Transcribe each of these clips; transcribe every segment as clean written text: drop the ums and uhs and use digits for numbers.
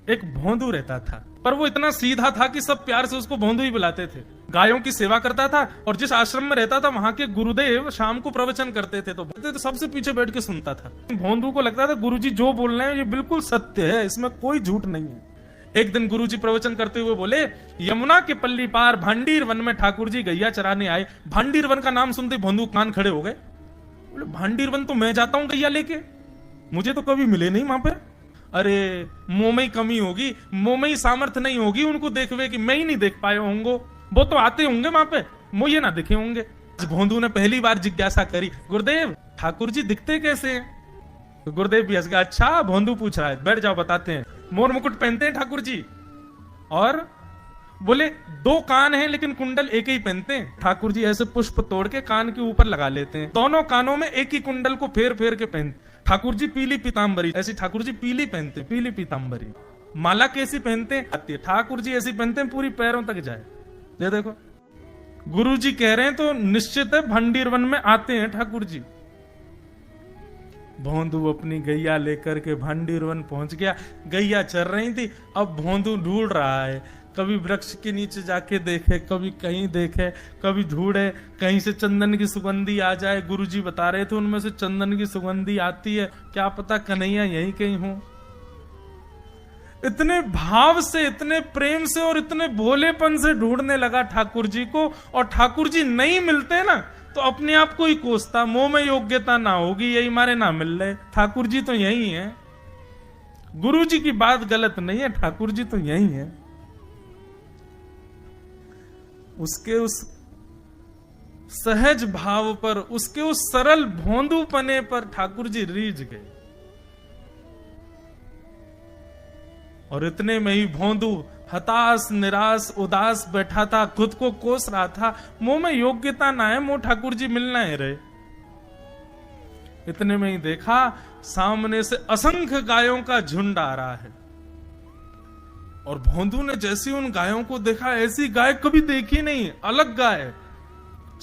एक भोंदू रहता था, पर वो इतना सीधा था कि सब प्यार से उसको भोंदू ही बुलाते थे। गायों की सेवा करता था और जिस आश्रम में रहता था वहां के गुरुदेव शाम को प्रवचन करते थे तो सबसे पीछे बैठ के सुनता था। भोंदू को लगता था गुरुजी जो बोल रहे हैं ये बिल्कुल सत्य है, इसमें कोई झूठ नहीं है। एक दिन गुरुजी प्रवचन करते हुए बोले, यमुना के पल्ली पार भांडीर वन में ठाकुर जी गैया चराने आए। भांडीर वन का नाम सुनते भोंदू कान खड़े हो गए। बोले भांडीर वन तो मैं जाता हूं गैया लेके, मुझे तो कभी मिले नहीं वहां पे। अरे मुंह में ही कमी होगी, मुंह में ही सामर्थ्य नहीं होगी उनको देखवे कि मैं ही नहीं देख पाए होंगे, वो तो आते होंगे वहां पे, मुझे ना दिखे होंगे। भोंदू ने पहली बार जिज्ञासा करी, गुरुदेव ठाकुर जी दिखते कैसे हैं? तो गुरुदेव भी हंस गया, अच्छा भोंदू पूछ रहा है, बैठ जाओ बताते हैं। मोर मुकुट पहनते हैं ठाकुर जी, और बोले 2 कान हैं लेकिन कुंडल एक ही पहनते हैं। ठाकुर जी ऐसे पुष्प तोड़ के कान के ऊपर लगा लेते हैं, दोनों कानों में एक ही कुंडल को फेर फेर के पहनते। ठाकुर जी पीली पीताम्बरी, ऐसी ठाकुर जी पीली पहनते, पीली पीताम्बरी। माला कैसी पहनते हैं? ठाकुर जी ऐसी पहनते हैं पूरी पैरों तक जाए। ये देखो गुरु जी कह रहे हैं तो निश्चित है भंडीर वन में आते हैं ठाकुर जी। भोंदू अपनी गैया लेकर के भांडीर वन पहुंच गया। गैया चर रही थी, अब भोंदू ढूंढ रहा है, कभी वृक्ष के नीचे जाके देखे, कभी कहीं देखे, कभी ढूंढे कहीं से चंदन की सुगंधी आ जाए। गुरुजी बता रहे थे उनमें से चंदन की सुगंधी आती है, क्या पता कन्हैया यहीं कहीं हो। इतने भाव से, इतने प्रेम से और इतने भोलेपन से ढूंढने लगा ठाकुर जी को, और ठाकुर जी नहीं मिलते ना तो अपने आप को ही कोसता, मुंह में योग्यता ना होगी यही मारे ना मिल रहे, ठाकुर जी तो यही है। गुरु जी की बात गलत नहीं है, ठाकुर जी तो यही है। उसके उस सहज भाव पर, उसके उस सरल भोंदूपने पर ठाकुर जी रीझ गए। और इतने में ही भोंदू हताश निराश उदास बैठा था, खुद को कोस रहा था, मुंह में योग्यता ना है, मुंह ठाकुर जी मिलना है रहे। इतने में ही देखा सामने से असंख्य गायों का झुंड आ रहा है, और भोंदू ने जैसे उन गायों को देखा, ऐसी गाय कभी देखी नहीं, अलग गाय,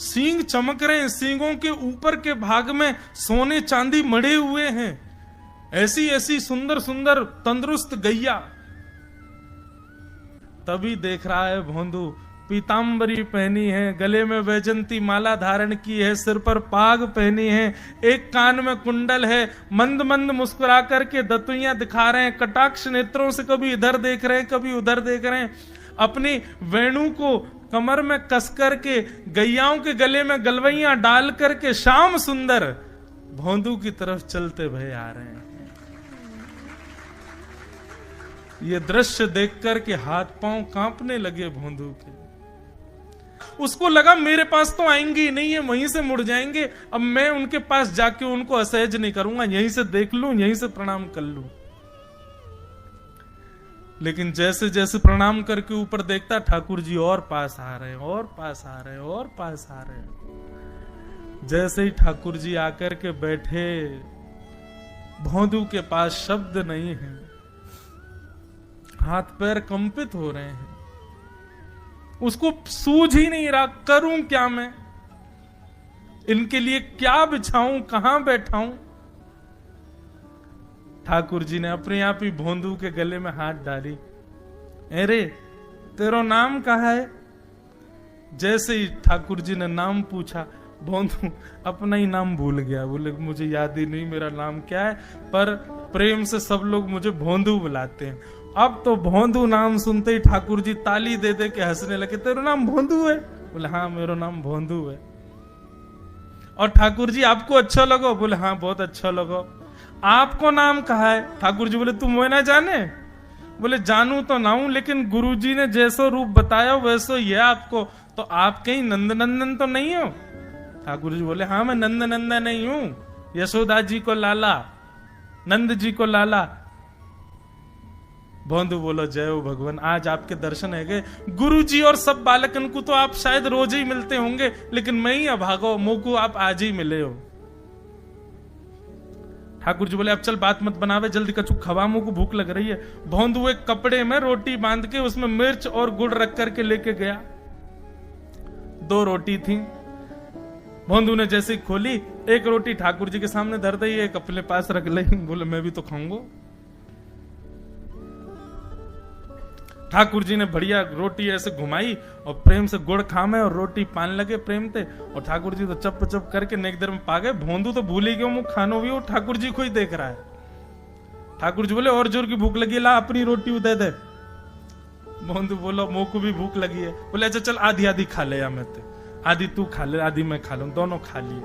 सींग चमक रहे हैं, सींगों के ऊपर के भाग में सोने चांदी मढ़े हुए हैं, ऐसी ऐसी सुंदर सुंदर तंदुरुस्त गैया। तभी देख रहा है भोंदू, पीताम्बरी पहनी है, गले में वैजंती माला धारण की है, सिर पर पाग पहनी है, एक कान में कुंडल है, मंद मंद मुस्कुरा करके दतुइयां दिखा रहे हैं, कटाक्ष नेत्रों से कभी इधर देख रहे हैं कभी उधर देख रहे हैं, अपनी वेणु को कमर में कस करके गैयाओं के गले में गलवैयां डाल करके श्याम सुंदर भोंदू की तरफ चलते भय आ रहे हैं। ये दृश्य देख करके हाथ पांव कांपने लगे भोंदू के। उसको लगा मेरे पास तो आएंगे ही नहीं, है वहीं से मुड़ जाएंगे, अब मैं उनके पास जाके उनको असहज नहीं करूंगा, यहीं से देख लूं, यहीं से प्रणाम कर लूं। लेकिन जैसे जैसे प्रणाम करके ऊपर देखता, ठाकुर जी और पास आ रहे हैं, और पास आ रहे हैं, और पास आ रहे हैं। जैसे ही ठाकुर जी आकर के बैठे, भोंदू के पास शब्द नहीं है, हाथ पैर कंपित हो रहे हैं, उसको सूझ ही नहीं रहा करूं क्या मैं, इनके लिए क्या बिछाऊं, कहां बैठाऊं। ठाकुर जी ने अपने आप ही भोंदू के गले में हाथ डाली, अरे तेरा नाम कहा है? जैसे ही ठाकुर जी ने नाम पूछा, भोंदू अपना ही नाम भूल गया, बोले मुझे याद ही नहीं मेरा नाम क्या है, पर प्रेम से सब लोग मुझे भोंदू बुलाते हैं। अब तो भोंदू नाम सुनते ही ठाकुर जी ताली दे दे के हंसने लगे, तेरा नाम भोंदू है? बोले हाँ मेरा नाम भोंदू है। और ठाकुर जी आपको अच्छा लगो? बोले हाँ बहुत अच्छा लगो। आपको नाम कहा है? ठाकुर जी बोले तुम वो ना जाने? बोले जानू तो ना हूं, लेकिन गुरु जी ने जैसो रूप बताया वैसो ये आपको, तो आप कहीं नंद नंदन तो नहीं हो? ठाकुर जी बोले हाँ मैं नंद नंदन नहीं हूं, यशोदा जी को लाला, नंद जी को लाला। भोंदू बोलो जय हो भगवान, आज आपके दर्शन है गए। गुरु जी और सब बालकन को तो आप शायद रोज ही मिलते होंगे, लेकिन मैं ही अभागो, मुंह को आप आज ही मिले हो। ठाकुर जी बोले अब चल बात मत बनावे, जल्दी कछु खवा, मुंह को भूख लग रही है। भोंदू एक कपड़े में रोटी बांध के उसमें मिर्च और गुड़ रख करके लेके गया। 2 रोटी थी। भोंदू ने जैसे खोली, एक रोटी ठाकुर जी के सामने धर दी, एक अपने पास रख ली। बोले मैं भी तो खाऊंगा। ठाकुर जी ने बढ़िया रोटी ऐसे घुमाई और प्रेम से गुड़ खामे और रोटी पान लगे प्रेम थे, और ठाकुर जी तो चप चप करके नेक देर में पा गए। भोंदू तो भूल ही गयो मुंह खानो भी, वो ठाकुर जी को ही देख रहा है। ठाकुर जी बोले और जोर की भूख लगी, ला अपनी रोटी दे दे। भोंदू बोलो मुंह को भी भूख लगी है। बोले अच्छा चल आधी आधी खा ले, या मैं आधी तू खा ले आधी मैं खा लूं, दोनों खा लिए।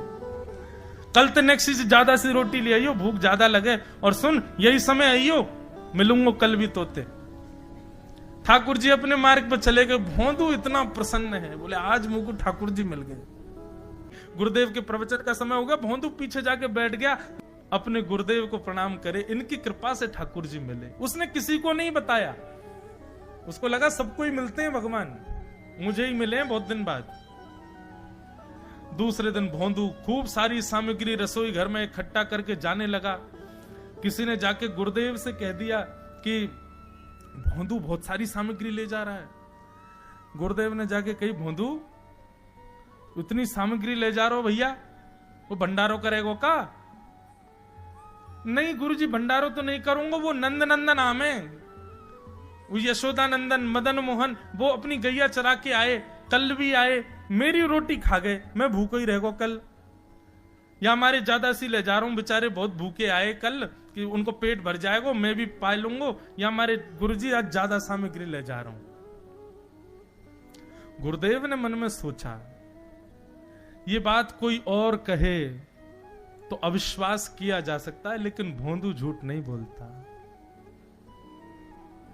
कल तो नेक्स्ट से ज्यादा सी रोटी ले आइयो, भूख ज्यादा लगे, और सुन यही समय आइयो, मिलूंगा कल भी तोते। ठाकुर जी अपने मार्ग पर चले गए। भोंदू इतना प्रसन्न है, बोले आज मुझको ठाकुर जी मिल गए। गुरुदेव के प्रवचन का समय हो गया, भोंदू पीछे जाके बैठ गया, अपने गुरुदेव को प्रणाम करे, इनकी कृपा से ठाकुर जी मिले। उसने किसी को नहीं बताया, उसको लगा सबको ही मिलते हैं भगवान, मुझे ही मिले हैं बहुत दिन बाद। दूसरे दिन भोंदू खूब सारी सामग्री रसोई घर में इकट्ठा करके जाने लगा। किसी ने जाके गुरुदेव से कह दिया कि भोंदू बहुत सारी सामग्री ले जा रहा है। गुरुदेव ने जाके कही, भोंदू इतनी सामग्री ले जा रहे हो भैया, वो भंडारो करेगो का? नहीं गुरुजी भंडारो तो नहीं करूंगा, वो नंद नंदन नाम है, वो यशोदा नंदन मदन मोहन, वो अपनी गैया चरा के आए, कल भी आए, मेरी रोटी खा गए, मैं भूखो ही रहेगा कल। या हमारे ज्यादा सी ले जा रहा हूं, बेचारे बहुत भूखे आए कल, कि उनको पेट भर जाएगा, मैं भी पा लूंगा, या हमारे गुरुजी आज ज्यादा सामग्री ले जा रहा हूं। गुरुदेव ने मन में सोचा, ये बात कोई और कहे तो अविश्वास किया जा सकता है, लेकिन भोंदू झूठ नहीं बोलता।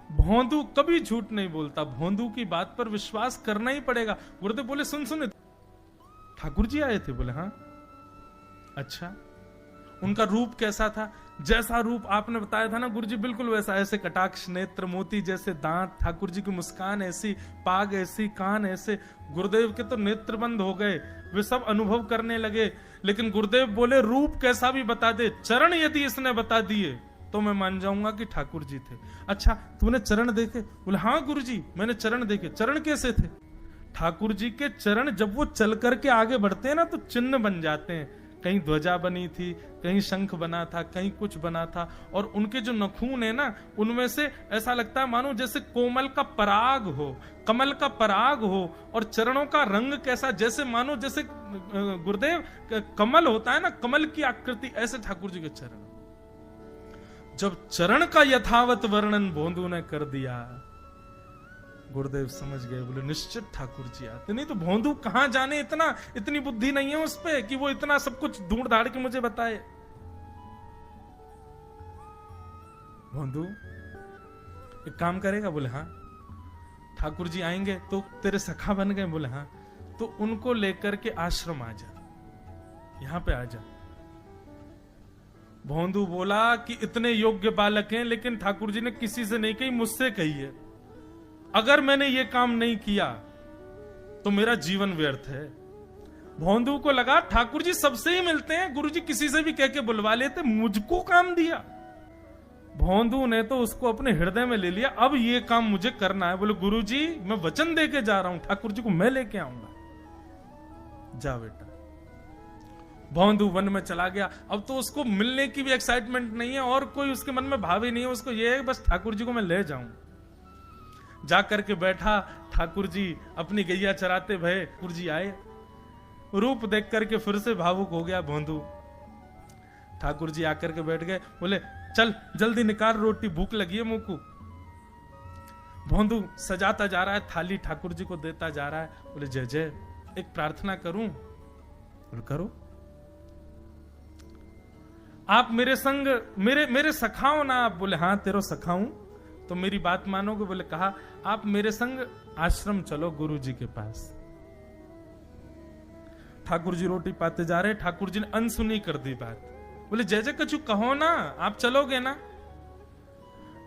भोंदू कभी झूठ नहीं बोलता, भोंदू की बात पर विश्वास करना ही पड़ेगा। गुरुदेव बोले सुन सुन, ठाकुर जी आए थे? बोले हाँ। अच्छा, उनका रूप कैसा था? जैसा रूप आपने बताया था ना गुरुजी, बिल्कुल वैसा, ऐसे कटाक्ष नेत्र, मोती जैसे दांत, ठाकुर जी की मुस्कान ऐसी, पाग ऐसी, कान ऐसे। गुरुदेव के तो नेत्र बंद हो गए, वे सब अनुभव करने लगे। लेकिन गुरुदेव बोले रूप कैसा भी बता दे, चरण यदि इसने बता दिए तो मैं मान जाऊंगा कि ठाकुर जी थे। अच्छा तूने चरण देखे? बोले हाँ गुरुजी मैंने चरण देखे। चरण कैसे थे? ठाकुर जी के चरण जब वो चल करके आगे बढ़ते हैं ना तो चिन्ह बन जाते हैं, कहीं ध्वजा बनी थी, कहीं शंख बना था, कहीं कुछ बना था, और उनके जो नखून है ना उनमें से ऐसा लगता है मानो जैसे कोमल का पराग हो, कमल का पराग हो। और चरणों का रंग कैसा, जैसे मानो जैसे गुरुदेव कमल होता है ना, कमल की आकृति, ऐसे ठाकुर जी के चरण। जब चरण का यथावत वर्णन भोंदू ने कर दिया, गुरुदेव समझ गए, बोले निश्चित ठाकुर जी आते। नहीं तो भोंदू कहां जाने, इतनी बुद्धि नहीं है उस पे कि वो इतना सब कुछ ढूंढ धाड़ के मुझे बताए। भोंदू एक काम करेगा? बोले हाँ। ठाकुर जी आएंगे तो तेरे सखा बन गए? बोले हाँ। तो उनको लेकर के आश्रम आ जा, यहां पे आ जा। भोंदू बोला कि इतने योग्य बालक हैं, लेकिन ठाकुर जी ने किसी से नहीं कही, मुझसे कही है। अगर मैंने ये काम नहीं किया तो मेरा जीवन व्यर्थ है। भोंदू को लगा ठाकुर जी सबसे ही मिलते हैं, गुरुजी किसी से भी कह के बुलवा लेते, मुझको काम दिया। भोंदू ने तो उसको अपने हृदय में ले लिया, अब ये काम मुझे करना है। बोले गुरुजी मैं वचन दे के जा रहा हूं, ठाकुर जी को मैं लेके आऊंगा। जा बेटा। भोंदू वन में चला गया। अब तो उसको मिलने की भी एक्साइटमेंट नहीं है और कोई उसके मन में भाव ही नहीं है, उसको ये है बस ठाकुर जी को मैं ले जाऊं। जाकर के बैठा, ठाकुर जी अपनी गैया चराते भये, ठाकुर जी आए, रूप देख करके फिर से भावुक हो गया भोंदू। ठाकुर जी आकर के बैठ गए, बोले चल जल्दी निकाल रोटी, भूख लगी है मुंह को। भोंदू सजाता जा रहा है थाली, ठाकुर जी को देता जा रहा है। बोले जय जय, एक प्रार्थना करूं? बोले करो। आप मेरे संग मेरे सखाओ ना आप? बोले हाँ तेरो सखाऊं तो मेरी बात मानोगे? बोले कहा आप मेरे संग आश्रम चलो गुरु जी के पास। ठाकुर जी रोटी पाते जा रहे, ठाकुर जी ने अनसुनी कर दी बात। बोले जय जय कछु कहो ना, आप चलोगे ना?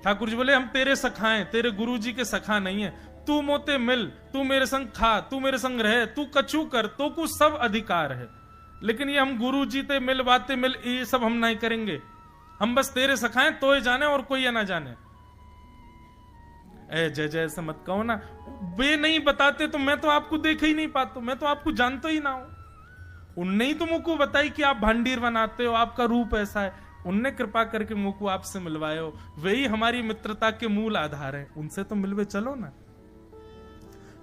ठाकुर जी बोले हम तेरे सखा हैं, तेरे गुरु जी के सखा नहीं है। तू मोते मिल, तू मेरे संग खा, तू मेरे संग रहे, तू कछु कर, तो को सब अधिकार है, लेकिन ये हम गुरु जी ते मिल बातें मिल ये सब हम नहीं करेंगे। हम बस तेरे सखा हैं, तो ये जाने और कोई ये ना जाने। ए जय जय ऐसा मत कहो ना, वे नहीं बताते तो मैं तो आपको देख ही नहीं पाता, मैं तो आपको जानता ही ना हूं। उनने ही तो मुझको बताई कि आप भांडीर बनाते हो, आपका रूप ऐसा है। उनने कृपा करके मुंह को आपसे मिलवाए हो, वही हमारी मित्रता के मूल आधार है, उनसे तो मिलवे चलो ना।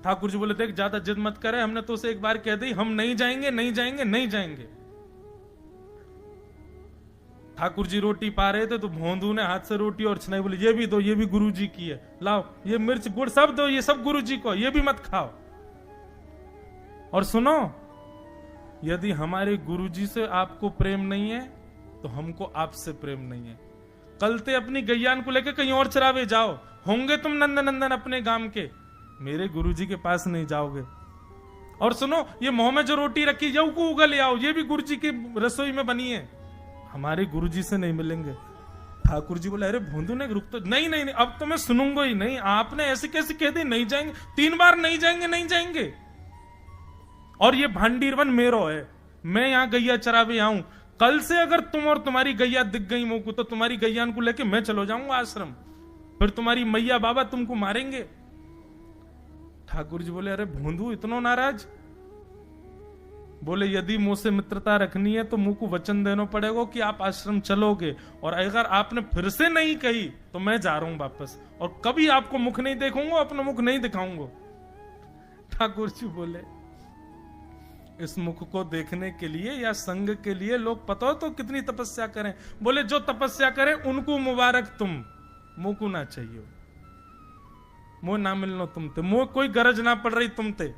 ठाकुर जी बोले देख ज्यादा जिद मत करे, हमने तो उसे एक बार कह दी हम नहीं जाएंगे नहीं जाएंगे नहीं जाएंगे। ठाकुर जी रोटी पा रहे थे तो भोंदू ने हाथ से रोटी और छनाई, बोले ये भी दो, ये भी गुरु जी की है, लाओ ये मिर्च गुड़ सब दो, ये सब गुरु जी को, ये भी मत खाओ। और सुनो, यदि हमारे गुरु जी से आपको प्रेम नहीं है तो हमको आपसे प्रेम नहीं है। कल ते अपनी गैयान को लेकर कहीं और चरावे जाओ, होंगे तुम नंदन अपने गांव के, मेरे गुरु जी के पास नहीं जाओगे। और सुनो, ये मुंह में जो रोटी रखी जाओ को उगल ले आओ, ये भी गुरु जी की रसोई में बनी है, हमारे गुरु जी से नहीं मिलेंगे। ठाकुर जी बोले अरे भोंदू ने रुक तो, नहीं नहीं नहीं अब तो मैं सुनूंगा ही नहीं, आपने ऐसे कैसे कह दी नहीं जाएंगे, 3 बार नहीं जाएंगे नहीं जाएंगे। और ये भांडीरवन मेरो है, मैं यहां गैया चरावे आऊं, कल से अगर तुम और तुम्हारी गैया दिख गई मुंह को तो तुम्हारी गैयान को लेके मैं चलो जाऊंगा आश्रम, फिर तुम्हारी मैया बाबा तुमको मारेंगे। ठाकुर जी बोले अरे भोंदू इतना नाराज? बोले यदि मुंह से मित्रता रखनी है तो मुंह को वचन देना पड़ेगा कि आप आश्रम चलोगे, और अगर आपने फिर से नहीं कही तो मैं जा रहा हूं वापस, और कभी आपको मुख नहीं देखूंगा, अपना मुख नहीं दिखाऊंगा। ठाकुर जी बोले इस मुख को देखने के लिए या संग के लिए लोग पता हो तो कितनी तपस्या करें। बोले जो तपस्या करें उनको मुबारक, तुम मुंह को ना चाहिए, मुंह ना मिलनो तुमते, मुंह कोई गरज ना पड़ रही तुमते,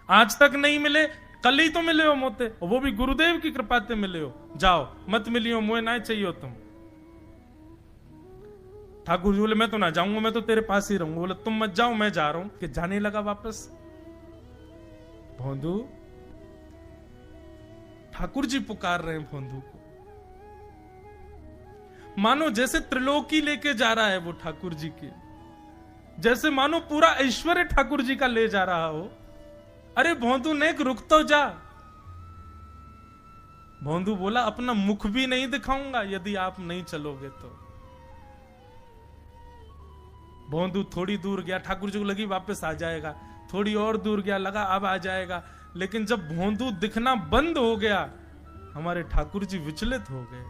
आज तक नहीं मिले कल ही तो मिले हो मोते, और वो भी गुरुदेव की कृपा से मिले हो, जाओ मत मिलियो, मुझे ना चाहिए तुम। ठाकुर जी बोले मैं तो ना जाऊंगा, मैं तो तेरे पास ही रहूंगा। बोले तुम मत जाओ मैं जा रहा हूं। कि जाने लगा वापस। भोंदू, ठाकुर जी पुकार रहे हैं भोंदू को, मानो जैसे त्रिलोकी लेके जा रहा है वो ठाकुर जी के, जैसे मानो पूरा ऐश्वर्य ठाकुर जी का ले जा रहा हो। अरे भोंदू ने रुक तो जा। भोंदू बोला अपना मुख भी नहीं दिखाऊंगा यदि आप नहीं चलोगे तो। भोंदू थोड़ी दूर गया, ठाकुर जी को लगी वापस आ जाएगा, थोड़ी और दूर गया, लगा अब आ जाएगा, लेकिन जब भोंदू दिखना बंद हो गया हमारे ठाकुर जी विचलित हो गए,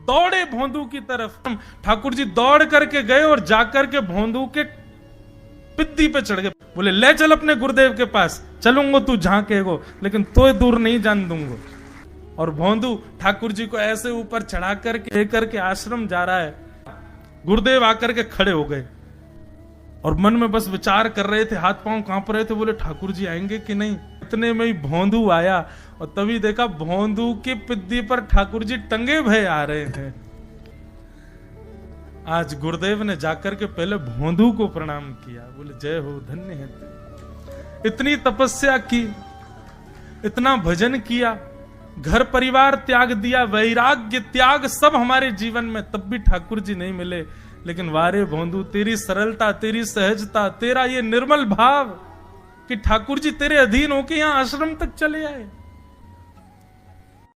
दौड़े भोंदू की तरफ। ठाकुर जी दौड़ करके गए और जाकर के भोंदू के पिद्दी पे चढ़ गए। बोले ले चल अपने गुरुदेव के पास, चलूंगा तू जहां कहेगो, लेकिन तो दूर नहीं जान दूंगा। और भोंदू ठाकुर जी को ऐसे ऊपर चढ़ा करके लेकर के आश्रम जा रहा है। गुरुदेव आकर के खड़े हो गए और मन में बस विचार कर रहे थे, हाथ पांव कांप रहे थे, बोले ठाकुर जी आएंगे कि नहीं। इतने में ही भोंदू आया और तभी देखा भोंदू की पिद्दी पर ठाकुर जी टंगे भय आ रहे थे। आज गुरुदेव ने जाकर के पहले भोंदू को प्रणाम किया, बोले जय हो, धन्य है तू। इतनी तपस्या की, इतना भजन किया, घर परिवार त्याग दिया, वैराग्य त्याग सब हमारे जीवन में, तब भी ठाकुर जी नहीं मिले। लेकिन वारे भोंदू, तेरी सरलता, तेरी सहजता, तेरा ये निर्मल भाव कि ठाकुर जी तेरे अधीन होके यहां आश्रम तक चले आए।